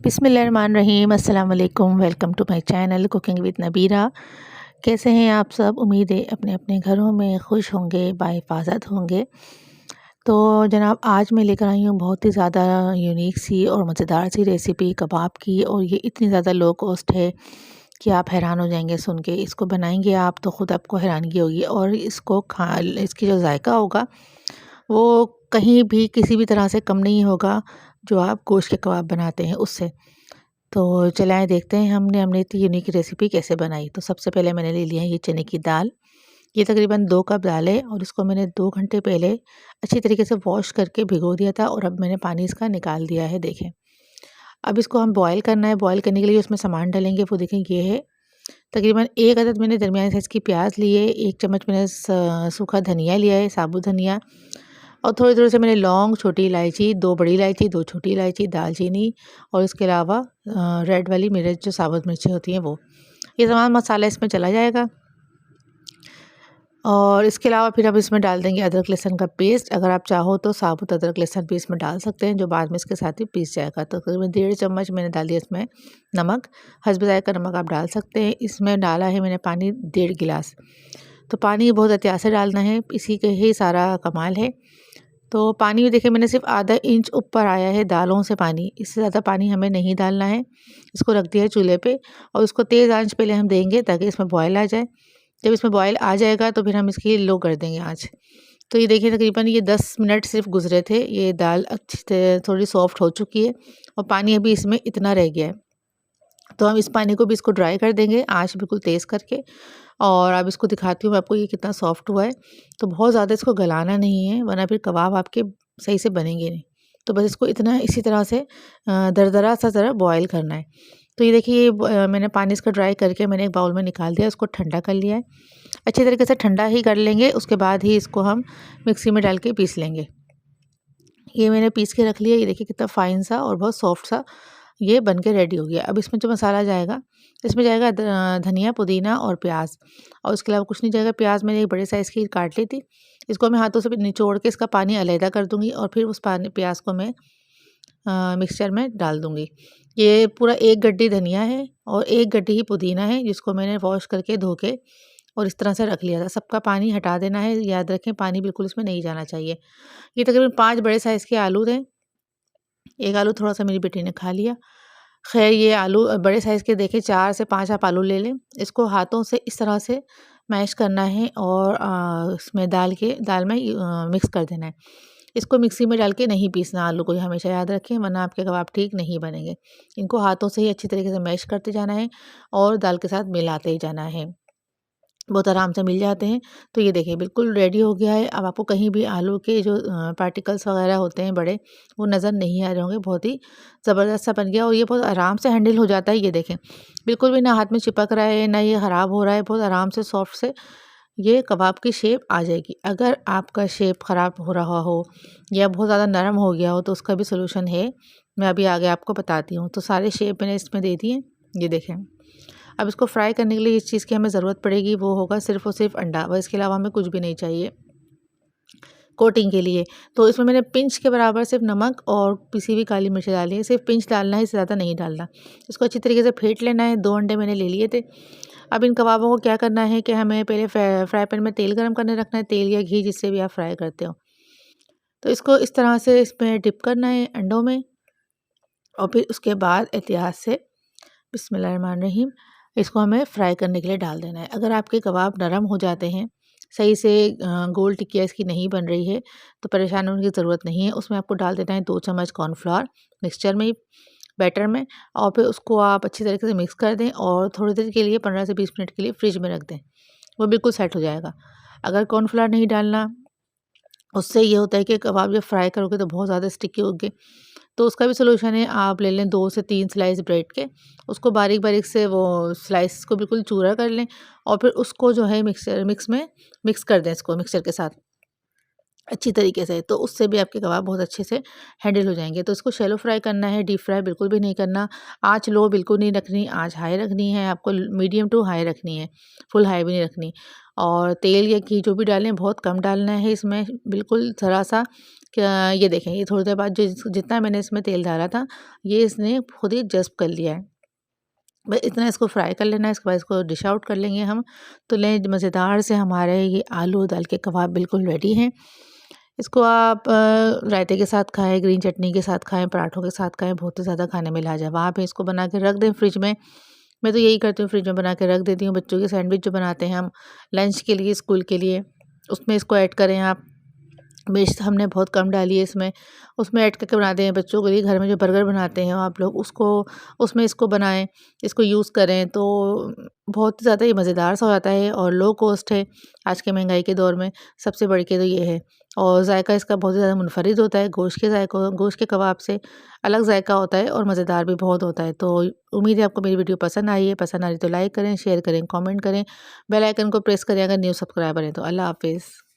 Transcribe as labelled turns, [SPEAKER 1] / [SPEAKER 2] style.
[SPEAKER 1] बिस्मिल्लाहिर्रहमानिर्रहीम अस्सलाम वालेकुम। Welcome to my channel cooking with Nabira. कैसे हैं आप सब? उम्मीद है अपने अपने घरों में खुश होंगे, बाहिफाज़त होंगे। तो जनाब, आज मैं लेकर आई हूँ बहुत ही ज़्यादा यूनिक सी और मज़ेदार सी रेसिपी कबाब की, और ये इतनी ज़्यादा लो कॉस्ट है कि आप हैरान हो जाएंगे सुन के। इसको बनाएंगे आप तो ख़ुद आपको हैरानगी होगी, और इसको खा इसकी जो जायका होगा वो कहीं भी किसी भी तरह से कम नहीं होगा जो आप गोश्त के कबाब बनाते हैं उससे। तो चलें आइए देखते हैं हमने इतनी यूनिक रेसिपी कैसे बनाई। तो सबसे पहले मैंने ले लिया है ये चने की दाल। ये तकरीबन 2 कप दाल है, और इसको मैंने 2 घंटे पहले अच्छी तरीके से वॉश करके भिगो दिया था, और अब मैंने पानी इसका निकाल दिया है, देखें। अब इसको हम बॉयल करना है। बॉयल करने के लिए उसमें सामान डालेंगे, वो देखें ये है। तकरीबन 1 अदद मैंने दरमियाने साइज़ की प्याज ली है, 1 चम्मच मैंने सूखा धनिया लिया है, साबुत धनिया, और थोड़ी-थोड़ी से मैंने लौंग, छोटी इलायची, 2 बड़ी इलायची, 2 छोटी इलायची, दालचीनी, और इसके अलावा रेड वाली मिर्च जो साबुत मिर्चें होती हैं वो। ये तमाम मसाला इसमें चला जाएगा। और इसके अलावा फिर अब इसमें डाल देंगे अदरक लहसुन का पेस्ट। अगर आप चाहो तो साबुत अदरक लहसुन भी इसमें डाल सकते हैं, जो बाद में इसके साथ ही पीस जाएगा। तो तकरीबन 1.5 चम्मच मैंने डाल दिया इसमें नमक। हस्ब ज़ायक़ा नमक आप डाल सकते हैं। इसमें डाला है मैंने पानी 1.5 गिलास। तो पानी बहुत एहतियात से डालना है, इसी के ही सारा कमाल है। तो पानी भी देखिए मैंने सिर्फ आधा इंच ऊपर आया है दालों से पानी, इससे ज़्यादा पानी हमें नहीं डालना है। इसको रख दिया है चूल्हे पे, और उसको तेज़ आंच पहले हम देंगे ताकि इसमें बॉयल आ जाए। जब इसमें बॉयल आ जाएगा तो फिर हम इसकी लो कर देंगे आंच। तो ये देखिए तकरीबन ये 10 मिनट सिर्फ गुजरे थे। ये दाल अच्छी से थोड़ी सॉफ्ट हो चुकी है, और पानी अभी इसमें इतना रह गया है। तो हम इस पानी को भी इसको ड्राई कर देंगे, आँच बिल्कुल तेज़ करके। और अब इसको दिखाती हूँ मैं आपको ये कितना सॉफ्ट हुआ है। तो बहुत ज़्यादा इसको गलाना नहीं है, वरना फिर कबाब आपके सही से बनेंगे नहीं। तो बस इसको इतना इसी तरह से दरदरा सा ज़रा बॉयल करना है। तो ये देखिए मैंने पानी इसका ड्राई करके मैंने एक बाउल में निकाल दिया, इसको ठंडा कर लिया है। अच्छी तरीके से ठंडा ही कर लेंगे, उसके बाद ही इसको हम मिक्सी में डाल के पीस लेंगे। ये मैंने पीस के रख लिया। ये देखिए कितना फ़ाइन सा और बहुत सॉफ्ट सा ये बन के रेडी हो गया। अब इसमें जो मसाला जाएगा, इसमें जाएगा धनिया, पुदीना और प्याज, और उसके अलावा कुछ नहीं जाएगा। प्याज मैंने एक बड़े साइज़ की काट ली थी, इसको मैं हाथों से भी निचोड़ के इसका पानी अलहदा कर दूँगी, और फिर उस पानी प्याज को मैं मिक्सचर में डाल दूँगी। ये पूरा 1 गड्डी धनिया है और 1 गड्डी ही पुदीना है, जिसको मैंने वॉश करके धो के और इस तरह से रख लिया था। सबका पानी हटा देना है, याद रखें पानी बिल्कुल इसमें नहीं जाना चाहिए। ये तकरीबन 5 बड़े साइज़ के आलू थे। 1 आलू थोड़ा-सा मेरी बेटी ने खा लिया। ख़ैर ये आलू बड़े साइज़ के देखें 4 से 5 आप आलू ले लें। इसको हाथों से इस तरह से मैश करना है, और इसमें दाल में मिक्स कर देना है। इसको मिक्सी में डाल के नहीं पीसना आलू को, ये हमेशा याद रखें, वरना आपके कबाब ठीक नहीं बनेंगे। इनको हाथों से ही अच्छी तरीके से मैश करते जाना है, और दाल के साथ मिलाते ही जाना है। बहुत आराम से मिल जाते हैं। तो ये देखिए बिल्कुल रेडी हो गया है। अब आपको कहीं भी आलू के जो पार्टिकल्स वगैरह होते हैं बड़े, वो नज़र नहीं आ रहे होंगे। बहुत ही ज़बरदस्त सा बन गया, और ये बहुत आराम से हैंडल हो जाता है। ये देखें बिल्कुल भी ना हाथ में चिपक रहा है, ना ये ख़राब हो रहा है। बहुत आराम से सॉफ्ट से ये कबाब की शेप आ जाएगी। अगर आपका शेप ख़राब हो रहा हो या बहुत ज़्यादा नरम हो गया हो, तो उसका भी सॉल्यूशन है, मैं अभी आगे आपको बताती हूँ। तो सारे शेप मैंने इसमें दे दिए, ये देखें। अब इसको फ्राई करने के लिए इस चीज़ की हमें ज़रूरत पड़ेगी, वो होगा सिर्फ़ और सिर्फ़ अंडा, बस इसके अलावा हमें कुछ भी नहीं चाहिए कोटिंग के लिए। तो इसमें मैंने पिंच के बराबर सिर्फ़ नमक और पिसी हुई काली मिर्च डाली है। सिर्फ़ पिंच डालना है, इससे ज़्यादा नहीं डालना। इसको अच्छी तरीके से फेंट लेना है। 2 अंडे मैंने ले लिए थे। अब इन कबाबों को क्या करना है कि हमें पहले फ्राई पैन में तेल गरम करने रखना है, तेल या घी जिससे भी आप फ्राई करते हो। तो इसको इस तरह से इसमें डिप करना है अंडों में, और फिर उसके बाद एहतियात से बिस्मिल्लाहिर्रहमानिर्रहीम इसको हमें फ्राई करने के लिए डाल देना है। अगर आपके कबाब नरम हो जाते हैं, सही से गोल टिक्कियाँ इसकी नहीं बन रही है, तो परेशान होने की ज़रूरत नहीं है। उसमें आपको डाल देना है 2 चम्मच कॉर्नफ्लोर मिक्सचर में, बैटर में, और फिर उसको आप अच्छी तरीके से मिक्स कर दें, और थोड़ी देर के लिए 15 से 20 मिनट के लिए फ्रिज में रख दें। वो बिल्कुल सेट हो जाएगा। अगर कॉर्नफ्लोर नहीं डालना, उससे ये होता है कि कबाब जब फ्राई करोगे तो बहुत ज़्यादा स्टिकी होंगे। तो उसका भी सॉल्यूशन है, आप ले लें 2 से 3 स्लाइस ब्रेड के, उसको बारीक-बारीक से वो स्लाइस को बिल्कुल चूरा कर लें, और फिर उसको जो है मिक्स में मिक्स कर दें इसको मिक्सचर के साथ अच्छी तरीके से। तो उससे भी आपके कबाब बहुत अच्छे से हैंडल हो जाएँगे। तो इसको शैलो फ्राई करना है, डीप फ्राई बिल्कुल भी नहीं करना। आँच लो बिल्कुल नहीं रखनी, आँच हाई रखनी है आपको, मीडियम टू हाई रखनी है, फुल हाई भी नहीं रखनी। और तेल या घी जो भी डालें बहुत कम डालना है इसमें, बिल्कुल ज़रा-सा। क्या ये देखें, ये थोड़ी देर बाद जो जितना मैंने इसमें तेल डाला था, ये इसने खुद ही जज़्ब कर लिया है। बस इतना इसको फ्राई कर लेना है, इसके बाद इसको डिश आउट कर लेंगे हम। तो लें, मज़ेदार से हमारे ये आलू दाल के कबाब बिल्कुल रेडी हैं। इसको आप रायते के साथ खाएँ, ग्रीन चटनी के साथ खाएँ, पराठों के साथ खाएँ, बहुत ही ज़्यादा खाने में लाजवाब है। इसको बना के रख दें फ्रिज में। मैं तो यही करती हूँ, फ्रिज में बना के रख देती हूँ। बच्चों के सैंडविच जो बनाते हैं हम लंच के लिए, स्कूल के लिए, उसमें इसको ऐड करें आप। मिर्च हमने बहुत कम डाली है इसमें, उसमें ऐड करके बनाते हैं बच्चों के लिए। घर में जो बर्गर बनाते हैं आप लोग, उसको उसमें इसको बनाएँ, इसको यूज़ करें तो बहुत ज़्यादा ये मज़ेदार सा हो जाता है और लो कॉस्ट है आज के महंगाई के दौर में। सबसे बढ़ के तो ये है, और ज़ायका इसका बहुत ज़्यादा मुनफ़रिद होता है। गोश्त के कबाब से अलग ज़ायका होता है और मज़ेदार भी बहुत होता है। तो उम्मीद है आपको मेरी वीडियो पसंद आई है। पसंद आई तो लाइक करें, शेयर करें, कमेंट करें, बेल आइकन को प्रेस करें अगर न्यू सब्सक्राइबर हैं तो। अल्लाह हाफ़िज़।